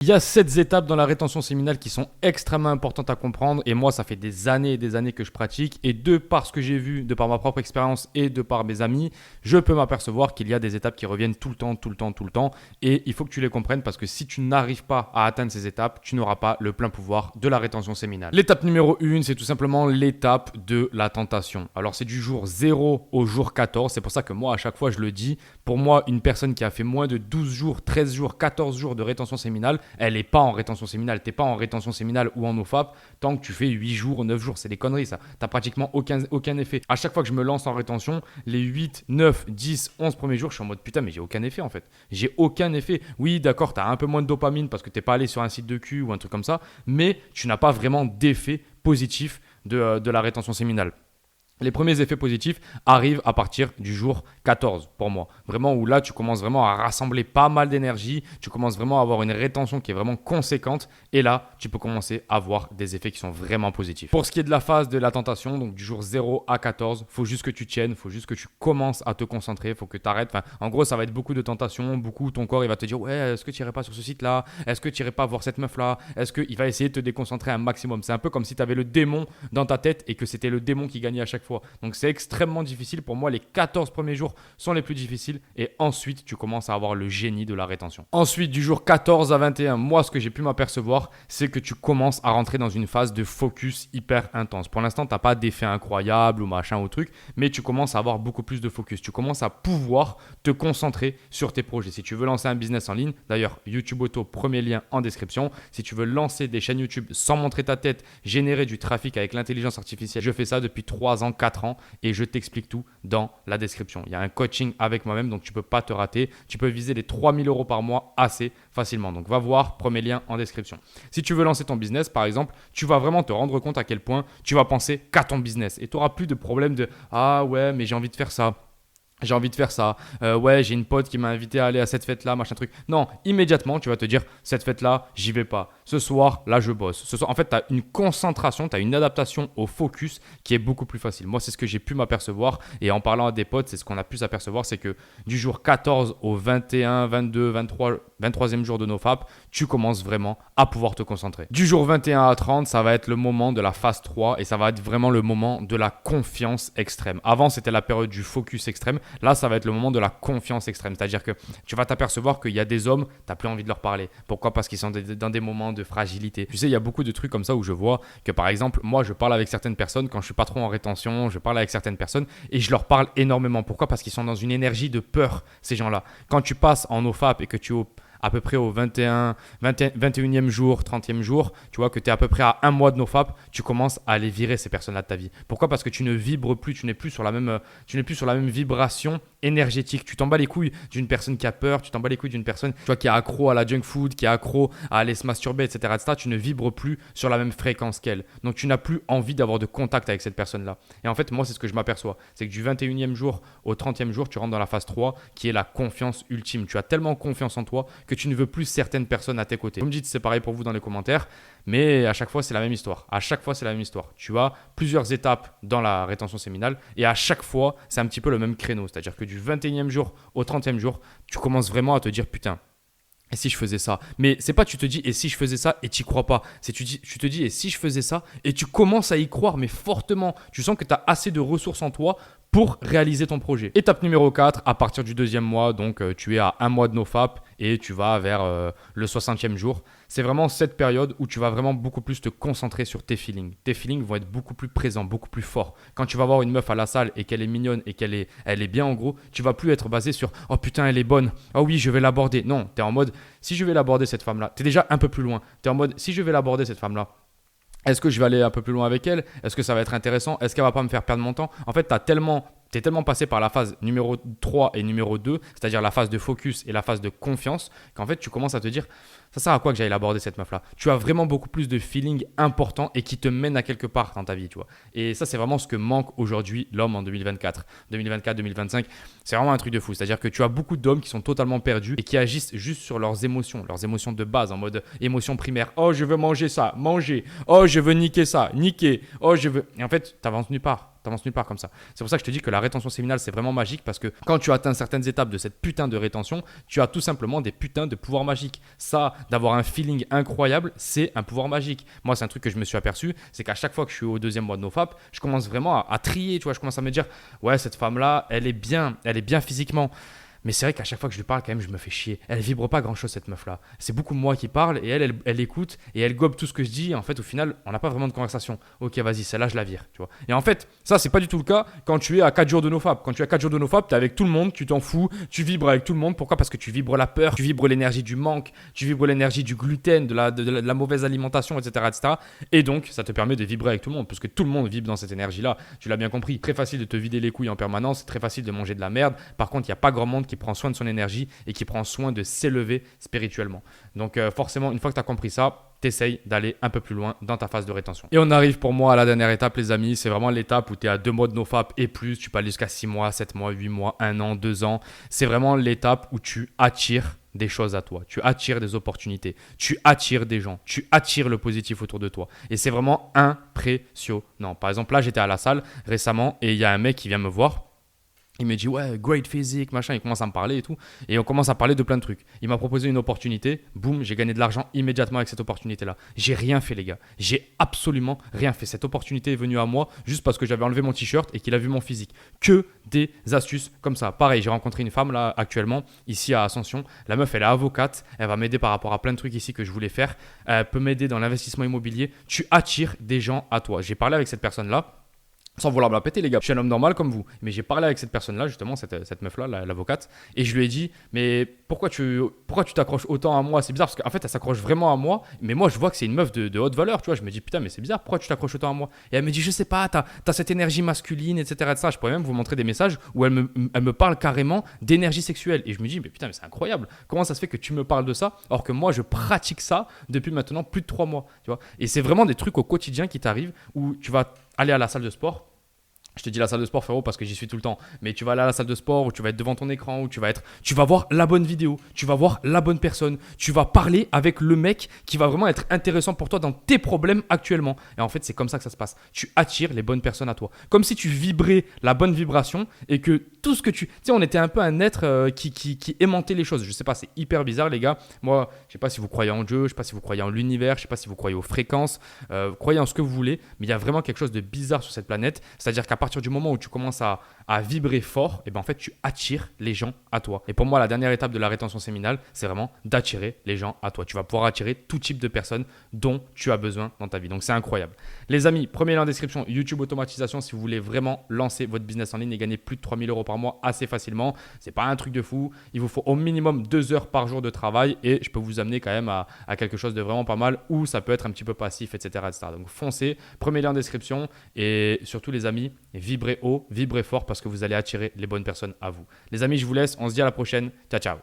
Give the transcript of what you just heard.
Il y a 7 étapes dans la rétention séminale qui sont extrêmement importantes à comprendre et moi ça fait des années et des années que je pratique et de par ce que j'ai vu, de par ma propre expérience et de par mes amis, je peux m'apercevoir qu'il y a des étapes qui reviennent tout le temps et il faut que tu les comprennes parce que si tu n'arrives pas à atteindre ces étapes, tu n'auras pas le plein pouvoir de la rétention séminale. L'étape numéro 1, c'est tout simplement l'étape de la tentation. Alors c'est du jour 0 au jour 14, c'est pour ça que moi à chaque fois je le dis, pour moi une personne qui a fait moins de 12 jours, 13 jours, 14 jours de rétention séminale, elle n'est pas en rétention séminale. Tu n'es pas en rétention séminale ou en OFAP tant que tu fais 8 jours, 9 jours. C'est des conneries ça. Tu n'as pratiquement aucun effet. À chaque fois que je me lance en rétention, les 8, 9, 10, 11 premiers jours, je suis en mode putain, mais j'ai aucun effet en fait. J'ai aucun effet. Oui, d'accord, tu as un peu moins de dopamine parce que tu n'es pas allé sur un site de cul ou un truc comme ça, mais tu n'as pas vraiment d'effet positif de la rétention séminale. Les premiers effets positifs arrivent à partir du jour 14 pour moi. Vraiment où là, tu commences vraiment à rassembler pas mal d'énergie. Tu commences vraiment à avoir une rétention qui est vraiment conséquente. Et là, tu peux commencer à avoir des effets qui sont vraiment positifs. Pour ce qui est de la phase de la tentation, donc du jour 0 à 14, il faut juste que tu tiennes. Il faut juste que tu commences à te concentrer. Il faut que tu arrêtes. Enfin, en gros, ça va être beaucoup de tentations. Beaucoup, ton corps, il va te dire « Ouais, est-ce que tu n'irais pas sur ce site-là? Est-ce que tu n'irais pas voir cette meuf-là? » Est-ce qu'il va essayer de te déconcentrer un maximum? C'est un peu comme si tu avais le démon dans ta tête et que c'était le démon qui gagnait à chaque fois. Donc c'est extrêmement difficile. Pour moi, les 14 premiers jours sont les plus difficiles et ensuite tu commences à avoir le génie de la rétention. Ensuite, du jour 14 à 21, moi ce que j'ai pu m'apercevoir, c'est que tu commences à rentrer dans une phase de focus hyper intense. Pour l'instant, tu n'as pas d'effet incroyable ou machin ou truc, mais tu commences à avoir beaucoup plus de focus. Tu commences à pouvoir te concentrer sur tes projets. Si tu veux lancer un business en ligne, d'ailleurs YouTube Auto, premier lien en description. Si tu veux lancer des chaînes YouTube sans montrer ta tête, générer du trafic avec l'intelligence artificielle, je fais ça depuis 3 ans, 4 ans et je t'explique tout dans la description. Il y a un coaching avec moi-même, donc tu ne peux pas te rater. Tu peux viser les 3 000 € par mois assez facilement. Donc va voir, premier lien en description. Si tu veux lancer ton business, par exemple, tu vas vraiment te rendre compte à quel point tu vas penser qu'à ton business et tu n'auras plus de problème de « Ah ouais, mais j'ai envie de faire ça ». J'ai envie de faire ça. Ouais, j'ai une pote qui m'a invité à aller à cette fête-là, machin truc. Non, immédiatement, tu vas te dire, cette fête-là, j'y vais pas. Ce soir, là, je bosse. Ce soir, en fait, tu as une concentration, tu as une adaptation au focus qui est beaucoup plus facile. Moi, c'est ce que j'ai pu m'apercevoir. Et en parlant à des potes, c'est ce qu'on a pu s'apercevoir, c'est que du jour 14 au 21, 22, 23, 23e jour de NoFap, tu commences vraiment à pouvoir te concentrer. Du jour 21 à 30, ça va être le moment de la phase 3 et ça va être vraiment le moment de la confiance extrême. Avant, c'était la période du focus extrême. Là, ça va être le moment de la confiance extrême. C'est-à-dire que tu vas t'apercevoir qu'il y a des hommes, tu n'as plus envie de leur parler. Pourquoi? Parce qu'ils sont dans des moments de fragilité. Tu sais, il y a beaucoup de trucs comme ça où je vois que, par exemple, moi, je parle avec certaines personnes quand je suis pas trop en rétention, je parle avec certaines personnes et je leur parle énormément. Pourquoi? Parce qu'ils sont dans une énergie de peur, ces gens-là. Quand tu passes en OFAP et que tu es à peu près au 21e jour, 30e jour, tu vois que tu es à peu près à un mois de NoFap, tu commences à les virer ces personnes-là de ta vie. Pourquoi? Parce que tu ne vibres plus, tu n'es plus sur la même vibration énergétique. Tu t'en bats les couilles d'une personne qui a peur, tu t'en bats les couilles d'une personne tu vois, qui est accro à la junk food, qui est accro à aller se masturber, etc., etc. Tu ne vibres plus sur la même fréquence qu'elle. Donc tu n'as plus envie d'avoir de contact avec cette personne-là. Et en fait, moi, c'est ce que je m'aperçois. C'est que du 21e jour au 30e jour, tu rentres dans la phase 3 qui est la confiance ultime. Tu as tellement confiance en toi que tu ne veux plus certaines personnes à tes côtés. Vous me dites c'est pareil pour vous dans les commentaires, mais à chaque fois c'est la même histoire. À chaque fois c'est la même histoire. Tu as plusieurs étapes dans la rétention séminale et à chaque fois c'est un petit peu le même créneau. C'est-à-dire que du 21e jour au 30e jour, tu commences vraiment à te dire putain, et si je faisais ça? Mais c'est pas tu te dis et si je faisais ça et tu n'y crois pas. C'est tu te dis et si je faisais ça et tu commences à y croire mais fortement. Tu sens que tu as assez de ressources en toi pour réaliser ton projet. Étape numéro 4, à partir du 2e mois, donc tu es à un mois de NoFap et tu vas vers le 60e jour. C'est vraiment cette période où tu vas vraiment beaucoup plus te concentrer sur tes feelings. Tes feelings vont être beaucoup plus présents, beaucoup plus forts. Quand tu vas voir une meuf à la salle et qu'elle est mignonne et qu'elle est bien en gros, tu vas plus être basé sur « Oh putain, elle est bonne. Oh oui, je vais l'aborder. » Non, tu es en mode « Si je vais l'aborder cette femme-là. » Tu es déjà un peu plus loin. Tu es en mode « Si je vais l'aborder cette femme-là. » Est-ce que je vais aller un peu plus loin avec elle? Est-ce que ça va être intéressant? Est-ce qu'elle va pas me faire perdre mon temps? En fait, tu es tellement passé par la phase numéro 3 et numéro 2, c'est-à-dire la phase de focus et la phase de confiance, qu'en fait, tu commences à te dire ça sert à quoi que j'aille l'aborder cette meuf-là? Tu as vraiment beaucoup plus de feeling important et qui te mène à quelque part dans ta vie, tu vois. Et ça, c'est vraiment ce que manque aujourd'hui l'homme en 2024. 2024, 2025, c'est vraiment un truc de fou. C'est-à-dire que tu as beaucoup d'hommes qui sont totalement perdus et qui agissent juste sur leurs émotions de base, en mode émotion primaire. Oh, je veux manger ça, manger. Oh, je veux niquer ça, niquer. Oh, je veux… Et en fait, tu n'avances nulle part. T'avances nulle part comme ça. C'est pour ça que je te dis que la rétention séminale, c'est vraiment magique parce que quand tu atteins certaines étapes de cette putain de rétention, tu as tout simplement des putains de pouvoirs magiques. Ça, d'avoir un feeling incroyable, c'est un pouvoir magique. Moi, c'est un truc que je me suis aperçu, c'est qu'à chaque fois que je suis au deuxième mois de NoFap, je commence vraiment à trier, tu vois, je commence à me dire, ouais, cette femme-là, elle est bien physiquement. Mais c'est vrai qu'à chaque fois que je lui parle, quand même, je me fais chier. Elle vibre pas grand-chose, cette meuf-là. C'est beaucoup moi qui parle et elle écoute et elle gobe tout ce que je dis. Et en fait, au final, on n'a pas vraiment de conversation. Ok, vas-y, celle-là, je la vire. Tu vois. Et en fait, ça, c'est pas du tout le cas quand tu es à 4 jours de NoFap. Quand tu es à 4 jours de NoFap, tu es avec tout le monde, tu t'en fous, tu vibres avec tout le monde. Pourquoi ? Parce que tu vibres la peur, tu vibres l'énergie du manque, tu vibres l'énergie du gluten, de la mauvaise alimentation, etc., etc. Et donc, ça te permet de vibrer avec tout le monde parce que tout le monde vibre dans cette énergie-là. Tu l'as bien compris. Très facile de te vider les couilles en permanence, c'est très facile de manger de la merde. Par contre, il n'y a pas grand monde qui prend soin de son énergie et qui prend soin de s'élever spirituellement. Donc forcément, une fois que tu as compris ça, t'essayes d'aller un peu plus loin dans ta phase de rétention. Et on arrive pour moi à la dernière étape, les amis. C'est vraiment l'étape où tu es à 2 mois de NoFap et plus. Tu peux aller jusqu'à 6 mois, 7 mois, 8 mois, 1 an, 2 ans. C'est vraiment l'étape où tu attires des choses à toi. Tu attires des opportunités. Tu attires des gens. Tu attires le positif autour de toi. Et c'est vraiment impressionnant. Par exemple, là, j'étais à la salle récemment et il y a un mec qui vient me voir. Il me dit, ouais, great physique, machin. Il commence à me parler et tout. Et on commence à parler de plein de trucs. Il m'a proposé une opportunité. Boum, j'ai gagné de l'argent immédiatement avec cette opportunité-là. J'ai rien fait, les gars. J'ai absolument rien fait. Cette opportunité est venue à moi juste parce que j'avais enlevé mon t-shirt et qu'il a vu mon physique. Que des astuces comme ça. Pareil, j'ai rencontré une femme là actuellement, ici à Ascension. La meuf, elle est avocate. Elle va m'aider par rapport à plein de trucs ici que je voulais faire. Elle peut m'aider dans l'investissement immobilier. Tu attires des gens à toi. J'ai parlé avec cette personne-là. Sans vouloir me la péter, les gars. Je suis un homme normal comme vous. Mais j'ai parlé avec cette personne-là, justement, cette meuf-là, l'avocate. Et je lui ai dit, mais pourquoi tu t'accroches autant à moi ? C'est bizarre parce qu'en fait, elle s'accroche vraiment à moi. Mais moi, je vois que c'est une meuf de haute valeur. Tu vois, je me dis, putain, mais c'est bizarre. Pourquoi tu t'accroches autant à moi ? Et elle me dit, je sais pas, t'as cette énergie masculine, etc. Je pourrais même vous montrer des messages où elle me parle carrément d'énergie sexuelle. Et je me dis, mais putain, mais c'est incroyable. Comment ça se fait que tu me parles de ça alors que moi, je pratique ça depuis maintenant plus de 3 mois. Tu vois ? Et c'est vraiment des trucs au quotidien qui t'arrivent où tu vas aller à la salle de sport. Je te dis la salle de sport, frérot, parce que j'y suis tout le temps. Mais tu vas aller à la salle de sport où tu vas être devant ton écran, où tu vas voir la bonne vidéo, tu vas voir la bonne personne, tu vas parler avec le mec qui va vraiment être intéressant pour toi dans tes problèmes actuellement. Et en fait, c'est comme ça que ça se passe. Tu attires les bonnes personnes à toi. Comme si tu vibrais la bonne vibration et que tout ce que tu sais, on était un peu un être qui aimantait les choses. Je sais pas, c'est hyper bizarre, les gars. Moi, je sais pas si vous croyez en Dieu, je sais pas si vous croyez en l'univers, je sais pas si vous croyez aux fréquences, croyez en ce que vous voulez, mais il y a vraiment quelque chose de bizarre sur cette planète. C'est-à-dire qu'à partir du moment où tu commences à vibrer fort, et ben en fait, tu attires les gens à toi. Et pour moi, la dernière étape de la rétention séminale, c'est vraiment d'attirer les gens à toi. Tu vas pouvoir attirer tout type de personnes dont tu as besoin dans ta vie. Donc, c'est incroyable. Les amis, premier lien en description, YouTube automatisation, si vous voulez vraiment lancer votre business en ligne et gagner plus de 3 000 € par mois assez facilement. C'est pas un truc de fou. Il vous faut au minimum 2 heures par jour de travail et je peux vous amener quand même à quelque chose de vraiment pas mal où ça peut être un petit peu passif, etc., etc. Donc, foncez. Premier lien en description et surtout, les amis, vibrez haut, vibrez fort parce que vous allez attirer les bonnes personnes à vous. Les amis, je vous laisse. On se dit à la prochaine. Ciao, ciao.